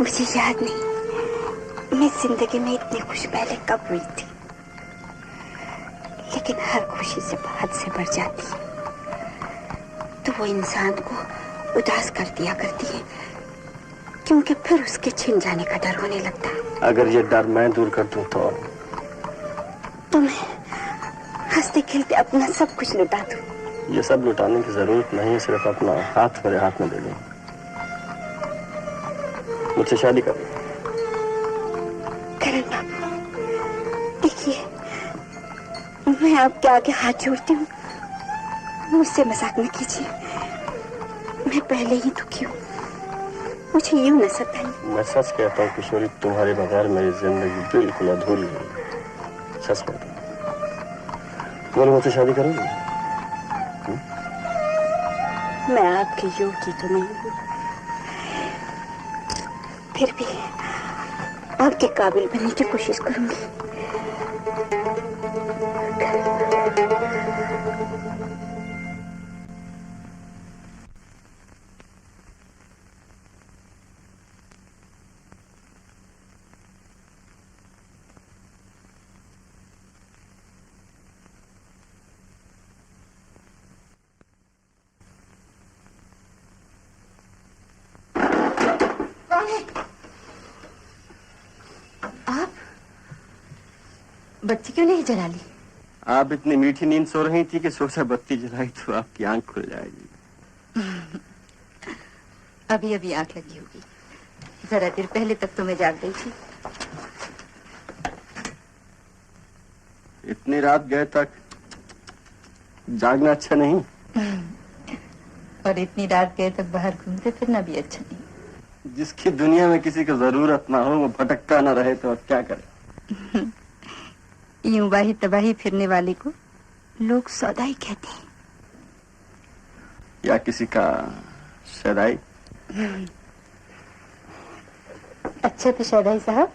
मुझे याद नहीं मैं जिंदगी में इतनी खुश पहले कब हुई थी, लेकिन हर खुशी से हद से बढ़ जाती है तो वो इंसान को उदास कर दिया करती है, क्योंकि फिर उसके छिन जाने का डर होने लगता है। अगर ये डर मैं दूर कर दूं तो मैं हंसते खेलते अपना सब कुछ लुटा दूं। ये सब लुटाने की जरूरत नहीं, सिर्फ अपना हाथ मेरे हाथ में दे दो। मुझसे शादी कर। करण बाबू, देखिए मैं आपके आगे हाथ जोड़ती हूँ, मुझसे मजाक न कीजिए। मैं पहले ही दुखी हूँ, मुझे यूं न सताइए। मैं सच कहता हूँ किशोरी, तुम्हारे बगैर मेरी जिंदगी बिल्कुल अधूरी है। सच कहता हूँ। बोलो, मुझसे शादी करोगे? मैं आपके योग्य तो नहीं हूँ, फिर भी आपके काबिल बनने की कोशिश करूंगी। बत्ती क्यों नहीं जला ली? आप इतनी मीठी नींद सो रही थी कि सोचा बत्ती जलाई तो आपकी आंख खुल जाएगी। अभी अभी आंख लगी होगी, जरा देर पहले तक तो मैं जाग गई थी। इतनी रात गए तक जागना अच्छा नहीं। और इतनी रात गए तक बाहर घूमते फिरना भी अच्छा नहीं। जिसकी दुनिया में किसी को जरूरत ना हो, वो भटकता ना रहे तो अब क्या करे। यूं बाही तबाही फिरने वाले को लोग सौदाई कहते हैं। या किसी का सदाई। अच्छा तो सौदाई साहब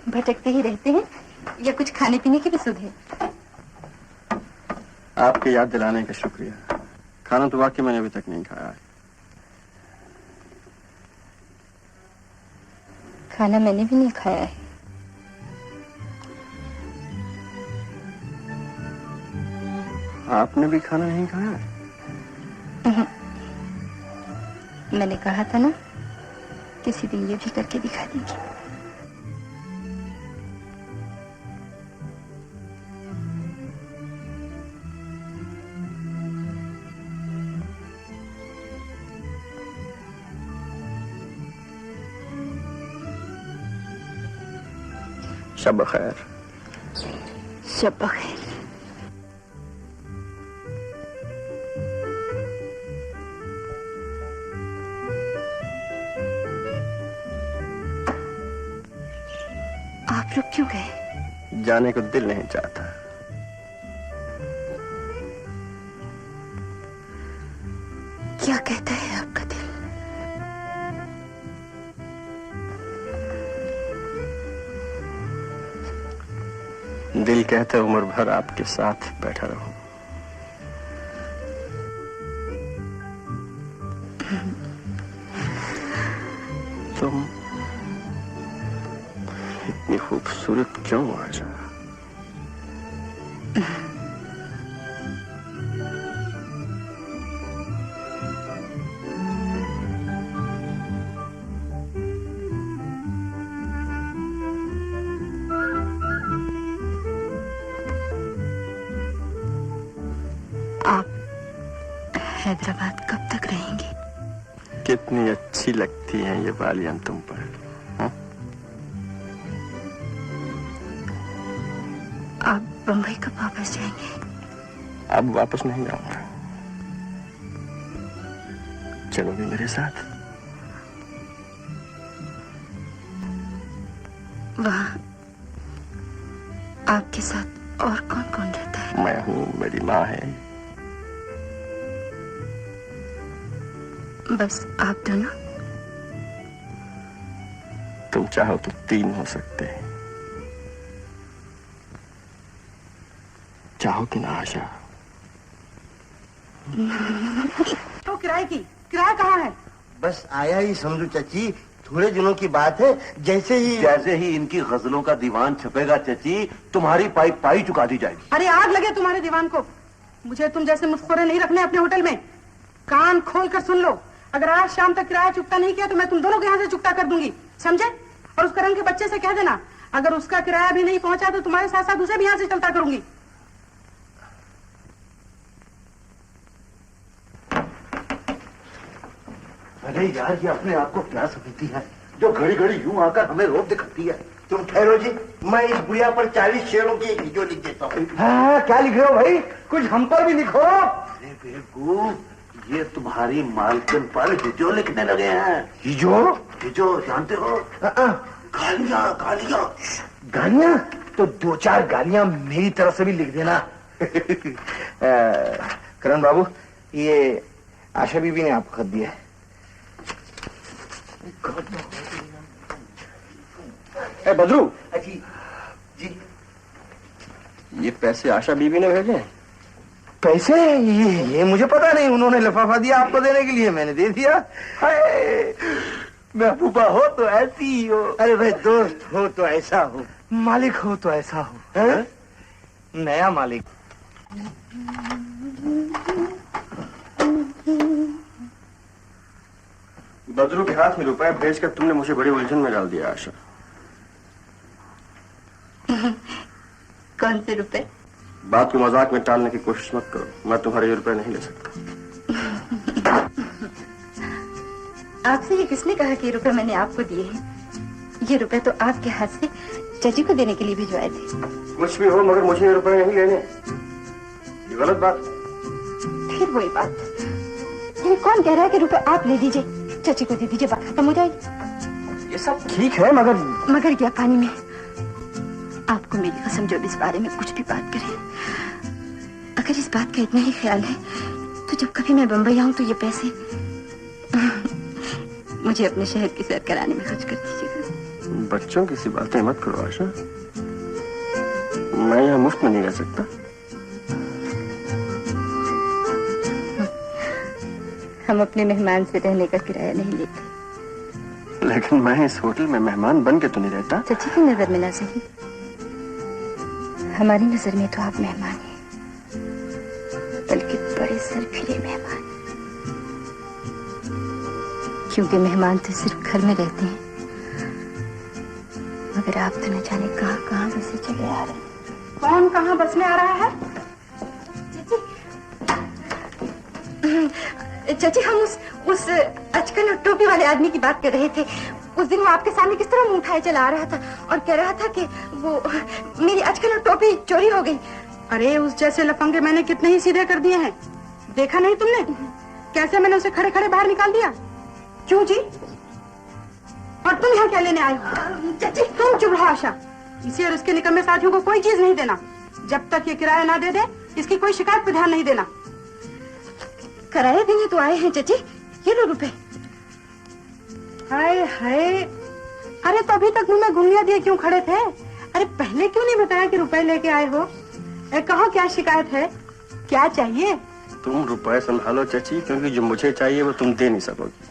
भटकते ही रहते हैं या कुछ खाने पीने की भी सुध है? आपके याद दिलाने का शुक्रिया। खाना तो वाकई मैंने अभी तक नहीं खाया है। खाना मैंने भी नहीं खाया है। आपने भी खाना नहीं खाया? मैंने कहा था ना, किसी दिन ये भी करके दिखा देंगे। शब खैर। शब खैर। आप लोग क्यों गए? जाने को दिल नहीं चाहता। क्या कहता है आपका दिल? दिल कहता है उम्र भर आपके साथ बैठा रहूं। तुम इतनी खूबसूरत क्यों आजा? आप हैदराबाद कब तक रहेंगे? कितनी अच्छी लगती हैं ये बालियां तुम पर। आप बंबई कब वापस जाएंगे? अब वापस नहीं जाऊंगा। चलोगे मेरे साथ? वहाँ आपके साथ और कौन कौन रहता है? मैं हूँ, मेरी माँ है। बस आप दोनों? तुम चाहो तो 3 हो सकते हैं। चाहो कि ना आशा? तो किराए की किराया कहाँ है? बस आया ही समझो चाची, थोड़े दिनों की बात है, जैसे ही इनकी गजलों का दीवान छपेगा चची, तुम्हारी पाई पाई चुका दी जाएगी। अरे आग लगे तुम्हारे दीवान को। मुझे तुम जैसे मुस्कुरे नहीं रखने अपने होटल में। कान खोल कर सुन लो, अगर आज शाम तक किराया चुकता नहीं किया तो मैं तुम दोनों के यहाँ से चुकता कर दूंगी, समझे? और उस करण के बच्चे से कह देना, अगर उसका किराया भी नहीं पहुंचा तो तुम्हारे साथ साथ उसे भी यहाँ से चलता करूंगी। अरे यार, ये अपने आप को क्या समझती है जो घड़ी घड़ी यूं आकर हमें रोक दिखाती है। तुम ठहरो जी, मैं इस गुड़िया पर 40 शेरों की एक हिजो लिख देता हूँ। हाँ, क्या लिख रहे हो भाई? कुछ हम पर भी लिखो। अरे बेवकूफ, ये तुम्हारी मालकिन पर हिजो लिखने लगे हैं। हिजो? हिजो जानते हो? गालियां। गालियां? गालियां? तो 2-4 गालियां मेरी तरफ से भी लिख देना। करण बाबू, ये आशा बीबी ने आपको खत दिया है। बदरू जी, जी, ये पैसे आशा बीबी ने भेजे? पैसे? ये मुझे पता नहीं, उन्होंने लिफाफा दिया आपको देने के लिए, मैंने दे दिया। महबूबा हो तो ऐसी ही हो। अरे भाई, दोस्त हो तो ऐसा हो, मालिक हो तो ऐसा हो। है? नया मालिक। बदरू के हाथ में रुपए भेजकर तुमने मुझे बड़ी उलझन में डाल दिया आशा। कौन से रुपए? बात को मजाक में टालने की कोशिश मत करो, मैं तुम्हारे ये रुपए नहीं ले सकता। आपसे ये किसने कहा कि ये रुपए मैंने आपको दिए हैं? ये रुपए तो आपके हाथ से चाची को देने के लिए भिजवाए थे। कुछ भी हो, मगर मुझे ये रुपए नहीं लेने। ये गलत बात। फिर वही बात, ये कौन कह रहा है कि रुपए आप ले लीजिए, चाची को दे दीजिए, बात खत्म हो जाएगी। ये सब ठीक है, मगर क्या पानी में? आपको मेरी कसम, जो इस बारे में कुछ भी बात करे, अगर इस बात का इतना ही ख्याल है तो जब कभी मैं बंबई आऊं तो ये पैसे मुझे अपने शहर की सैर कराने में खर्च कर दीजिएगा। बच्चों की सी बातें मत करो आशा, मैं यहाँ मुफ्त में नहीं रह सकता। हम अपने मेहमान से रहने का किराया नहीं लेते। लेकिन मैं इस होटल में मेहमान बन के तो नहीं रहता। चाची की नजर में ना सही, हमारी नजर में तो आप मेहमान हैं, बल्कि बड़े सरफिरे मेहमान। क्योंकि मेहमान तो सिर्फ घर में रहते हैं, मगर आप तो न जाने कहाँ कहाँ बसे चले आ रहे हैं। कौन कहाँ बसने आ रहा है? चाची, हम उस अचकन और टोपी वाले आदमी की बात कर रहे थे। उस दिन वो आपके सामने किस तरह मुंह उठाए चला आ रहा था और कह रहा था कि वो मेरी अचकन और टोपी चोरी हो गई। अरे उस जैसे लफंगे मैंने कितने ही सीधे कर दिए हैं, देखा नहीं तुमने? कैसे मैंने उसे खड़े खड़े बाहर निकाल दिया। क्यों जी? और तुम यहाँ क्या लेने आए हो? चाची, तुम चुप रहो आशा। इसी और उसके निकम्मे साथियों को कोई चीज नहीं देना जब तक ये किराया ना दे दे। इसकी कोई शिकायत पे ध्यान नहीं देना। किराया देने तो आए हैं चाची, ये लो रुपए। हाय हाय, अरे तो अभी तक मुंह में गुंगिया दिए क्यों खड़े थे? अरे पहले क्यों नहीं बताया कि रुपए लेके आए हो? कहो क्या शिकायत है, क्या चाहिए? तुम रुपए संभालो चाची, क्योंकि जो मुझे चाहिए वो तुम दे नहीं सकोगी।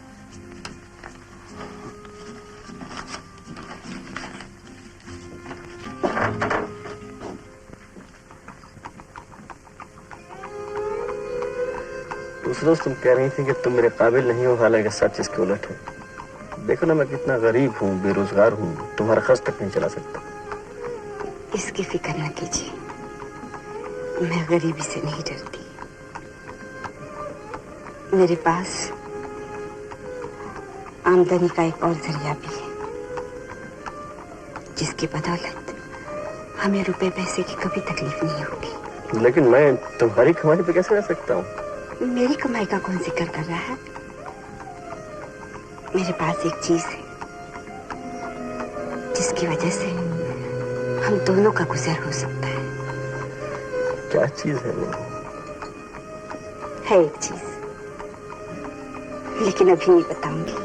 उस रोज तुम कह रही थी कि तुम मेरे काबिल नहीं हो, हालांकि सच इसके उलट है। देखो ना, मैं कितना गरीब हूँ, बेरोजगार हूँ, तुम्हारा खर्च तक नहीं चला सकता। इसकी फिक्र न कीजिए, मैं गरीबी से नहीं डरती। मेरे पास आमदनी का एक और जरिया भी है, जिसकी बदौलत हमें रुपए पैसे की कभी तकलीफ नहीं होगी। लेकिन मैं तुम्हारी कमाई पे कैसे रह सकता हूँ? मेरी कमाई का कौन जिक्र कर रहा है? मेरे पास एक चीज है जिसकी वजह से हम दोनों का गुजर हो सकता है। क्या चीज है वो? है एक चीज, लेकिन अभी नहीं बताऊंगी।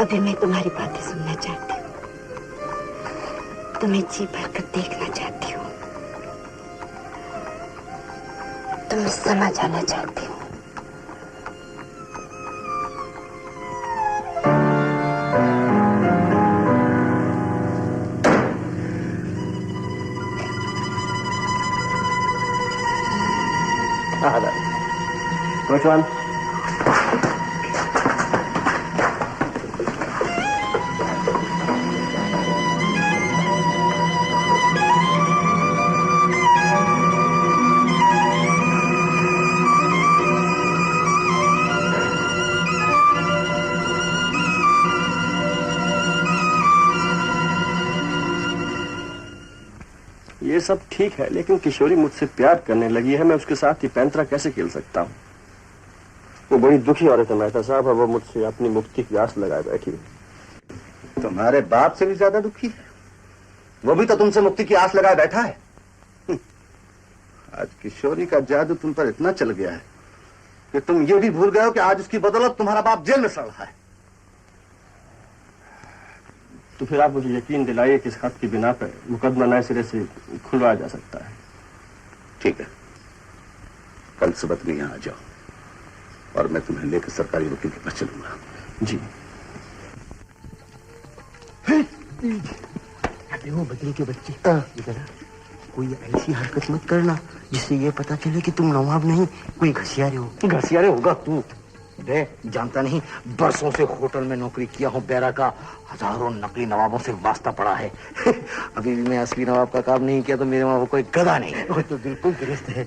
अभी मैं तुम्हारी बातें सुनना चाहती हूँ, तुम्हें जी भरकर देखना चाहती हूँ, तुम समझ आना चाहती हूँ। Which one? ये सब ठीक है, लेकिन किशोरी मुझसे प्यार करने लगी है, मैं उसके साथ ही पैंतरा कैसे खेल सकता हूँ? वो बड़ी दुखी औरत है मेहता साहब, और वो मुझसे अपनी मुक्ति की आस लगाए बैठी है। तुम्हारे बाप से भी ज्यादा दुखी है? वो भी तो तुमसे मुक्ति की आस लगाए बैठा है। आज किशोरी का जादू तुम पर इतना चल गया है कि तुम ये भी भूल गए हो कि आज उसकी बदौलत तुम्हारा बाप जेल में सड़ रहा है। तो फिर आप मुझे यकीन दिलाइए कि इस खत की बिना पर मुकदमा नए सिरे से खुलवाया जा सकता है। ठीक है, कल सुबह तुम यहाँ आ जाओ और मैं तुम्हें लेकर सरकारी वकील के पास चलूंगा। जी। अरे वो बदली के बच्चे, इधर कोई ऐसी हरकत मत करना जिससे ये पता चले कि तुम नवाब नहीं कोई घसियारे हो। घसियारे होगा तू। बे जानता नहीं, बरसों से होटल में नौकरी किया हूँ बैरा का, हजारों नकली नवाबों से वास्ता पड़ा है। अभी भी मैं असली नवाब का काम नहीं किया तो मेरे वहां कोई गधा नहीं। वो तो बिल्कुल दुरुस्त है।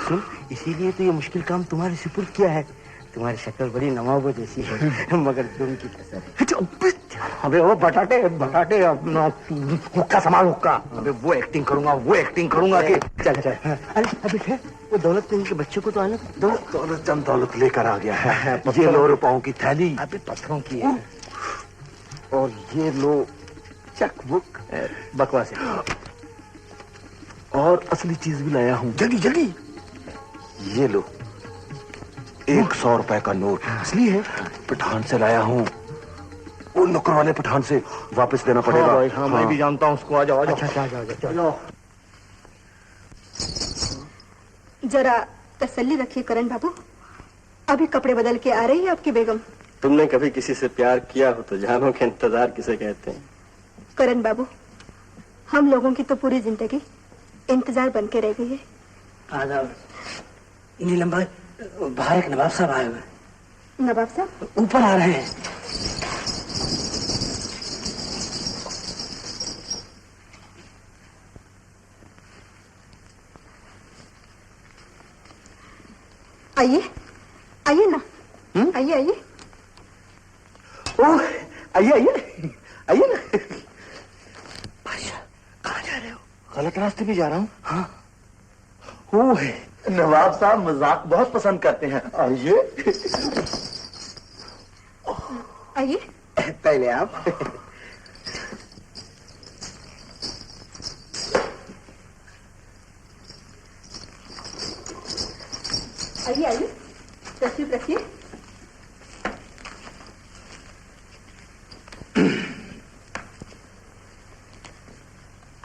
सुन, इसीलिए तो ये मुश्किल काम तुम्हारे सुपुर्द किया है। तुम्हारी शक्ल बड़ी नवाबों जैसी है, मगर तुम की कसर है। अबे वो बटाटे बटाटे अपना हुक्का सामान हुक्का। अबे वो एक्टिंग करूंगा कि चल। अरे अबे वो दौलत चंद के बच्चे को तो आना। दौलत चंद दौलत लेकर आ गया है। ये लो रुपयों की थैली। अबे पत्थरों की है। और ये लो चेक बुक। बकवास है। और असली चीज भी लाया हूँ। जल्दी ये लो 100 रुपए का नोट। असली है। पठान से लाया हूँ, वो नौकर वाले पठान से वापस देना पड़ेगा। हाँ भाई, हाँ, मैं भी जानता हूँ उसको। आ जाओ। अच्छा, चलो। जरा तसल्ली रखिए करण बाबू, अभी कपड़े बदल के आ रही है आपकी बेगम। तुमने कभी किसी से प्यार किया हो तो जानो कि इंतजार किसे कहते हैं। करण बाबू, हम लोगों की तो पूरी जिंदगी इंतजार बन के रह गई है। आदाब नीलम भाई, बाहर एक नवाब साहब आए हुए। नवाब साहब ऊपर आ रहे हैं। आइए ना। आइए। ओह, आइए ना। भाषा, कहाँ जा रहे हो? गलत रास्ते पे जा रहा हूँ। हाँ। ओह, नवाब साहब मजाक बहुत पसंद करते हैं। आइए। पहले आप। आइए, तशरीफ रखिए।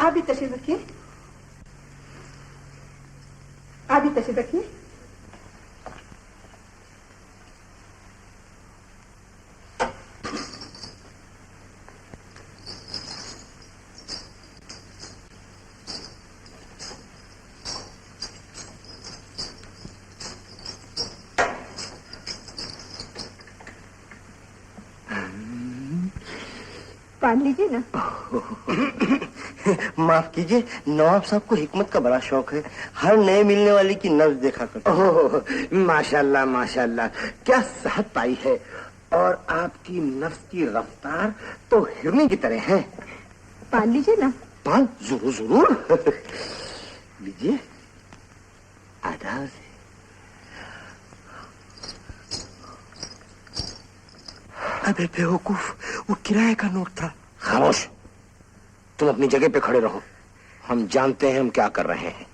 आप भी तशरीफ रखिए। पान लीजिए ना। माफ कीजिए, नवाब साहब को हिकमत का बड़ा शौक है। हर नए मिलने वाली की नब्ज देखा करते। ओह, माशाल्लाह, क्या सेहत पाई है। और आपकी नफ्स की रफ्तार तो हिरनी की तरह है। पान लीजिए ना। पान जरूर। लीजिए। आदाब से। अबे बेवकूफ, वो किराए का नोट था। खामोश, तुम अपनी जगह पे खड़े रहो। हम जानते हैं हम क्या कर रहे हैं।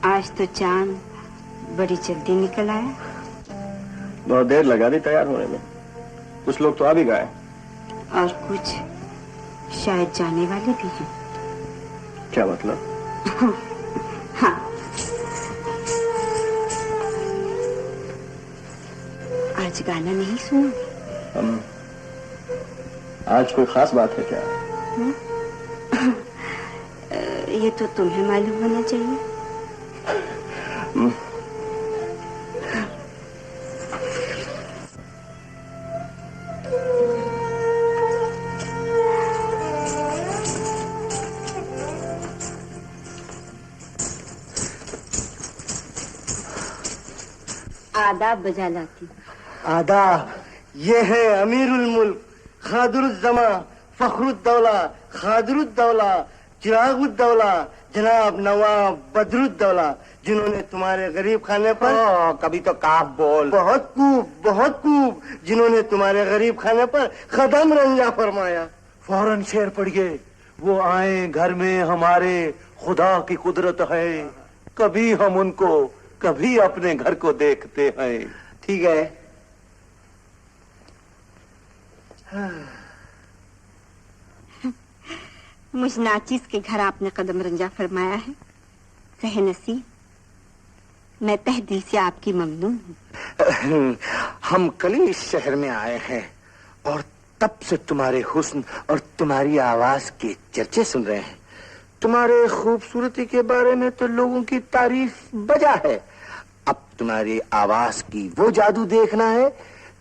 आज तो चांद बड़ी जल्दी निकल आया। बहुत देर लगा दी तैयार होने में। कुछ लोग तो आ भी गए और कुछ शायद जाने वाले भी हैं। क्या मतलब? हाँ, आज गाना नहीं सुनोगे? आज कोई खास बात है क्या? ये तो तुम्हें मालूम होना चाहिए। आदाब बजा लाती। आदाब। ये है अमीरुल मुल्क खादरुद्दमा फखरुद्दौला खादरुद्दौला चिरागुद्दौला जनाब नवाब बदरुद्दौला, जिन्होंने तुम्हारे गरीब खाने पर कभी तो काफ बोल। बहुत खूब जिन्होंने तुम्हारे गरीब खाने पर कदम रंजा फरमाया। फौरन शेर पड़िए, वो आए घर में हमारे, खुदा की कुदरत है, कभी हम उनको कभी अपने घर को देखते हैं। ठीक है। मुझ नाचीज के घर आपने कदम रंजा फरमाया है। सहे नसीब, मैं तहे दिल से आपकी ममनून हूँ। हम कल ही इस शहर में आए हैं और तब से तुम्हारे हुस्न और तुम्हारी आवाज के चर्चे सुन रहे हैं। तुम्हारे खूबसूरती के बारे में तो लोगों की तारीफ बजा है, अब तुम्हारी आवाज की वो जादू देखना है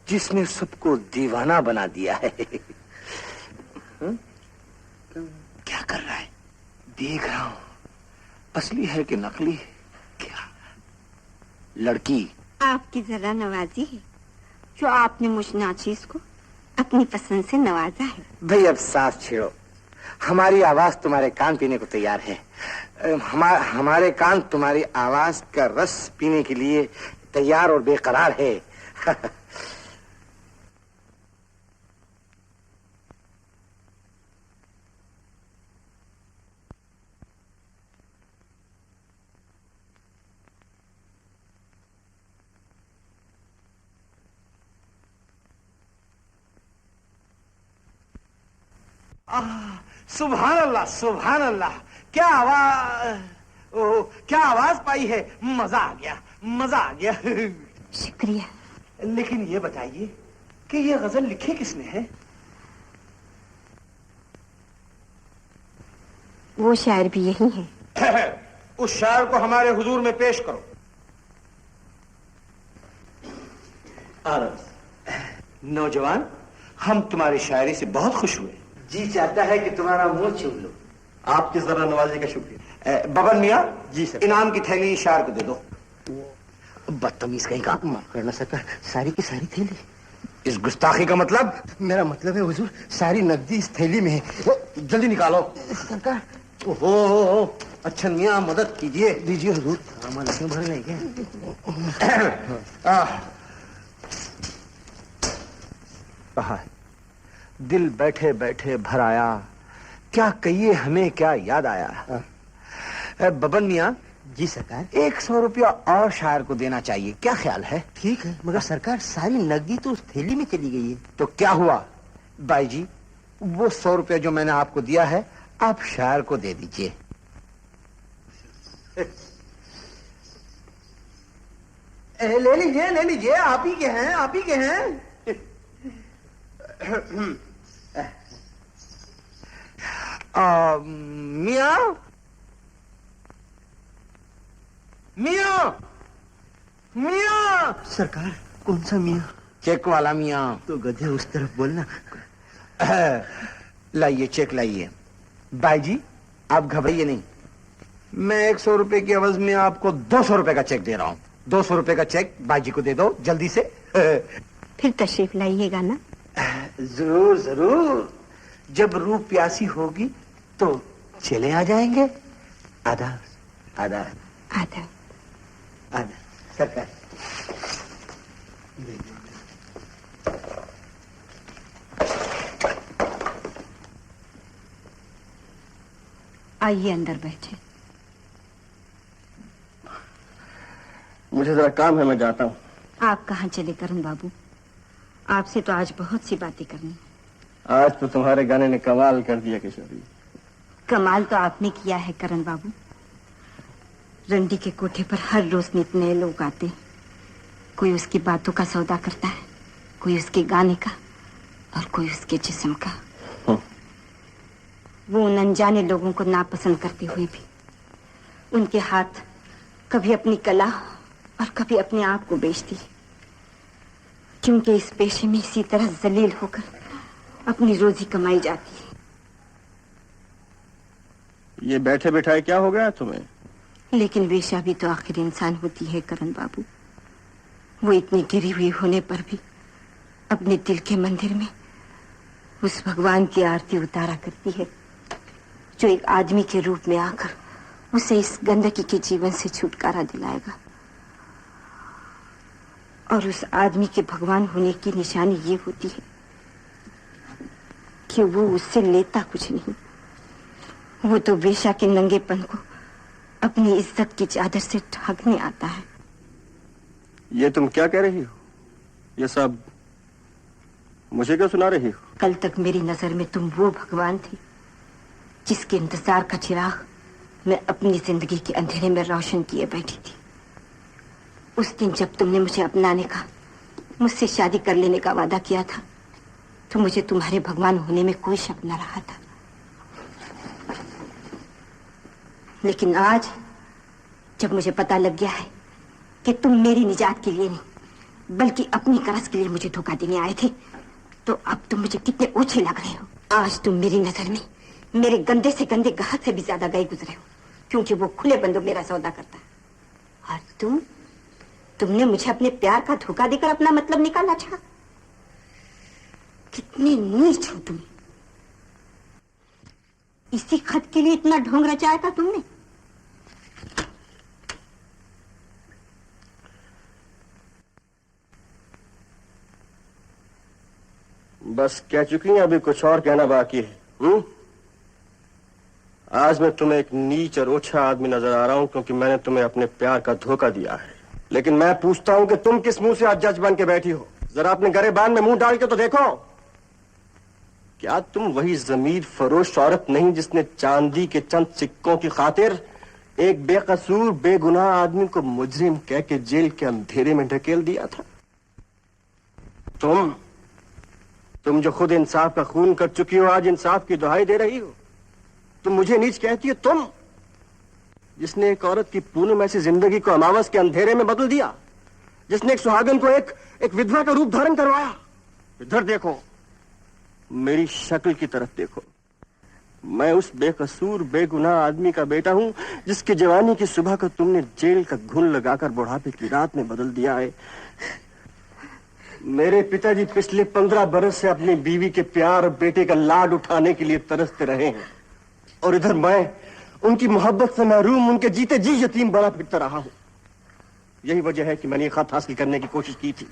जिसने सबको दीवाना बना दिया है। क्या कर रहा है? देख रहा हूं, असली है कि नकली? क्या लड़की आपकी जरा नवाजी है जो आपने मुझ नाचीज को अपनी पसंद से नवाजा है। भाई अब सांस छेड़ो, हमारी आवाज तुम्हारे कान पीने को तैयार है। हमारे कान तुम्हारी आवाज का रस पीने के लिए तैयार और बेकरार है। सुभान अल्लाह, सुभान अल्लाह, क्या आवाज पाई है। मजा आ गया, मजा आ गया। शुक्रिया। लेकिन ये बताइए कि ये गजल लिखी किसने है? वो शायर भी यही है। उस शायर को हमारे हुजूर में पेश करो। नौजवान, हम तुम्हारी शायरी से बहुत खुश हुए। जी चाहता है कि तुम्हारा मुंह छू लो। आपकी जरा नवाजी का शुक्रिया। बबन मियाँ, जी सर। इनाम की थैली शायर को दे दो। बदतमीज कहीं का। माफ करना सरकार, सारी की सारी थैली। इस गुस्ताखी का मतलब? मेरा मतलब है हुजूर, सारी नकदी इस थैली में है। जल्दी निकालो। सरकार। ओहो, अच्छा मियाँ मदद कीजिए। दीजिए हुजूर। सामान इसमें भर नहीं क्या? दिल बैठे बैठे भर आया, क्या कहिए हमें क्या याद आया। बबन मियाँ। जी सरकार। 100 रुपया और शायर को देना चाहिए, क्या ख्याल है? ठीक है, मगर सरकार सारी नकदी तो उस थैली में चली गई है। तो क्या हुआ भाई जी, वो 100 रुपया जो मैंने आपको दिया है आप शायर को दे दीजिए। ले लीजिए, ले लीजिए, आप ही के हैं, आप ही के हैं। मियाँ, मियाँ, मियाँ। सरकार, कौन सा मियाँ? चेक वाला मियाँ। तो गधे उस तरफ बोलना। लाइए चेक लाइए। भाई जी आप घबराइए नहीं, मैं 100 रुपए की एवज में आपको 200 रुपए का चेक दे रहा हूँ। 200 रुपए का चेक भाई जी को दे दो जल्दी से। फिर तशरीफ लाइएगा ना? जरूर जरूर, जब रूह प्यासी होगी तो चले आ जाएंगे। आदाब, आदाब, आदाब। आदाब सरकार। आइए अंदर बैठे। मुझे जरा काम है, मैं जाता हूँ। आप कहाँ चले करण बाबू? आपसे तो आज बहुत सी बातें करनी। आज तो तुम्हारे गाने ने कमाल कर दिया किशोरी। कमाल तो आपने किया है करण बाबू। रंडी के कोठे पर हर रोज नित नए लोग आते हैं। कोई उसकी बातों का सौदा करता है, कोई उसके गाने का और कोई उसके जिस्म का। वो उन अनजाने लोगों को नापसंद करते हुए भी उनके हाथ कभी अपनी कला और कभी अपने आप को बेचती है, क्योंकि इस पेशे में इसी तरह जलील होकर अपनी रोजी कमाई जाती है। ये बैठे बैठाए क्या हो गया तुम्हें? लेकिन वेश्या भी तो आखिर इंसान होती है करण बाबू। वो इतनी गिरी हुई होने पर भी अपने दिल के मंदिर में उस भगवान की आरती उतारा करती है जो एक आदमी के रूप में आकर उसे इस गंदगी के जीवन से छुटकारा दिलाएगा। और उस आदमी के भगवान होने की निशानी ये होती है कि वो उससे लेता कुछ नहीं, वो तो वेश्या के नंगेपन को अपनी इज्जत की चादर से ढकने आता है। ये तुम क्या कह रही हो? ये सब मुझे क्यों सुना रही हो? कल तक मेरी नजर में तुम वो भगवान थे जिसके इंतजार का चिराग मैं अपनी जिंदगी के अंधेरे में रोशन किए बैठी थी। उस दिन जब तुमने मुझे अपनाने का, मुझसे शादी कर लेने का वादा किया था, तो मुझे तुम्हारे भगवान होने में कोई शक न रहा था। लेकिन आज जब मुझे पता लग गया है कि तुम मेरी निजात के लिए नहीं बल्कि अपनी करस के लिए मुझे धोखा देने आए थे, तो अब तुम मुझे कितने ओछे लग रहे हो। आज तुम मेरी नजर में मेरे गंदे से गंदे गाहक से भी ज्यादा गए गुजरे हो, क्योंकि वो खुले बंदों मेरा सौदा करता है। और तुमने मुझे अपने प्यार का धोखा देकर अपना मतलब निकाला था। कितने नीच हो तुम। इसी खत के लिए इतना ढोंग रचाया था तुमने। बस कह चुकी हैं, अभी कुछ और कहना बाकी है। आज मैं तुम्हें एक नीच और ओछा आदमी नजर आ रहा हूं क्योंकि मैंने तुम्हें अपने प्यार का धोखा दिया है। लेकिन मैं पूछता हूं कि तुम किस मुंह से आज जज बन के बैठी हो? जरा अपने गरेबान में मुंह डाल के तो देखो। क्या तुम वही जमीर फरोश औरत नहीं जिसने चांदी के चंद सिक्कों की खातिर एक बेकसूर बेगुनाह आदमी को मुजरिम कह के जेल के अंधेरे में ढकेल दिया था? तुम जो खुद इंसाफ का खून कर चुकी हो, आज इंसाफ की दुहाई दे रही हो। तुम मुझे नीच कहती हो, तुम जिसने एक औरत की पूनम ऐसी जिंदगी को अमावस के अंधेरे में बदल दिया, जिसने एक सुहागन को एक विधवा का रूप धारण करवाया। इधर देखो, मेरी शक्ल की तरफ देखो। मैं उस बेकसूर बेगुनाह आदमी का बेटा हूं जिसकी जवानी की सुबह को तुमने जेल का घुन लगाकर बुढ़ापे की रात में बदल दिया है। मेरे पिताजी पिछले 15 बरस से अपनी बीवी के प्यार और बेटे का लाड उठाने के लिए तरसते रहे हैं, और इधर मैं उनकी मोहब्बत से महरूम, उनके जीते जी यतीम बना फिरता रहा हूं। यही वजह है कि मैंने ये खत हासिल करने की कोशिश की थी,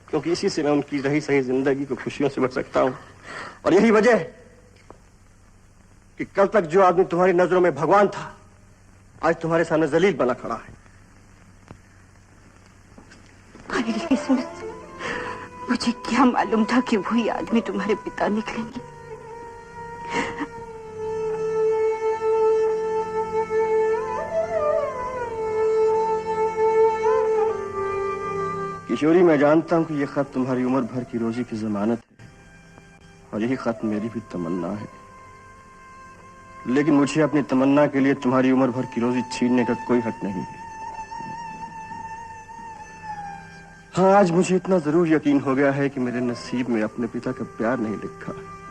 क्योंकि इसी से मैं उनकी रही सही जिंदगी को खुशियों से भर सकता हूं। और यही वजह है कि कल तक जो आदमी तुम्हारी नजरों में भगवान था, आज तुम्हारे सामने जलील बना खड़ा है। किस्मत, मुझे क्या मालूम था कि वही आदमी तुम्हारे पिता निकलेंगे। किशोरी, मैं जानता हूं कि यह खत तुम्हारी उम्र भर की रोजी की जमानत है, और यही खत मेरी भी तमन्ना है। लेकिन मुझे अपनी तमन्ना के लिए तुम्हारी उम्र भर की रोजी छीनने का कोई हक नहीं है। हाँ, आज मुझे इतना जरूर यकीन हो गया है कि मेरे नसीब में अपने पिता का प्यार नहीं लिखा है।